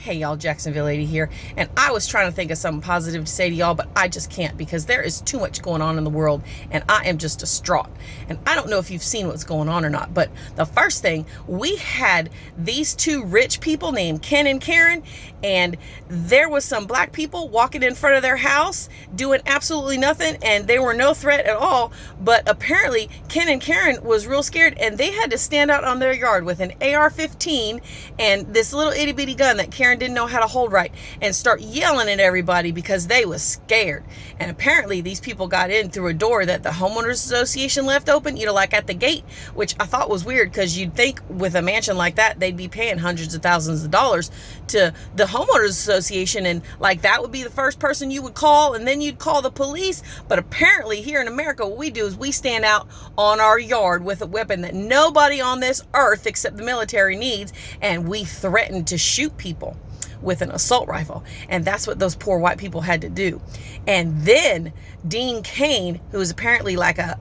Hey y'all, Jacksonville lady here, and I was trying to think of something positive to say to y'all, but I just can't because there is too much going on in the world and I am just distraught. And I don't know if you've seen what's going on or not, but the first thing, we had these two rich people named Ken and Karen, and there was some black people walking in front of their house doing absolutely nothing, and they were no threat at all, but apparently Ken and Karen was real scared and they had to stand out on their yard with an AR-15 and this little itty bitty gun that Karen didn't know how to hold right and start yelling at everybody because they was scared. And apparently these people got in through a door that the homeowners association left open, like at the gate, which I thought was weird because you'd think with a mansion like that they'd be paying hundreds of thousands of dollars to the homeowners association, and like that would be the first person you would call and then you'd call the police. But apparently here in America what we do is we stand out on our yard with a weapon that nobody on this earth except the military needs, and we threaten to shoot people with an assault rifle. And that's what those poor white people had to do. And then Dean Cain, who is apparently like a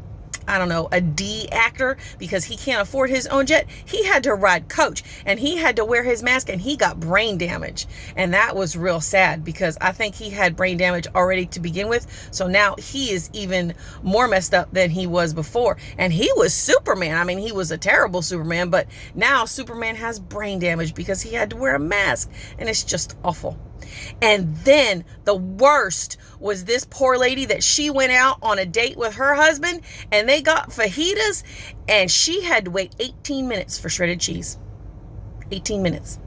D actor because he can't afford his own jet, he had to ride coach and he had to wear his mask and he got brain damage. And that was real sad because I think he had brain damage already to begin with. So now he is even more messed up than he was before. And he was Superman. I mean, he was a terrible Superman, but now Superman has brain damage because he had to wear a mask, and it's just awful. And then the worst was this poor lady that she went out on a date with her husband and they got fajitas and she had to wait 18 minutes for shredded cheese. 18 minutes.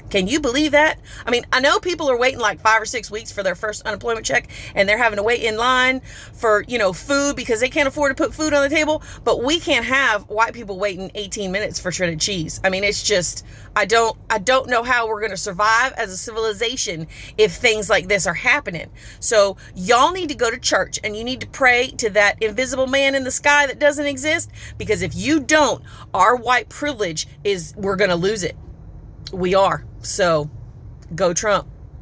Can you believe that? I mean, I know people are waiting like 5 or 6 weeks for their first unemployment check and they're having to wait in line for, food because they can't afford to put food on the table, but we can't have white people waiting 18 minutes for shredded cheese. I mean, it's just, I don't know how we're going to survive as a civilization if things like this are happening. So y'all need to go to church and you need to pray to that invisible man in the sky that doesn't exist, because if you don't, our white privilege we're going to lose it. We are. So go Trump.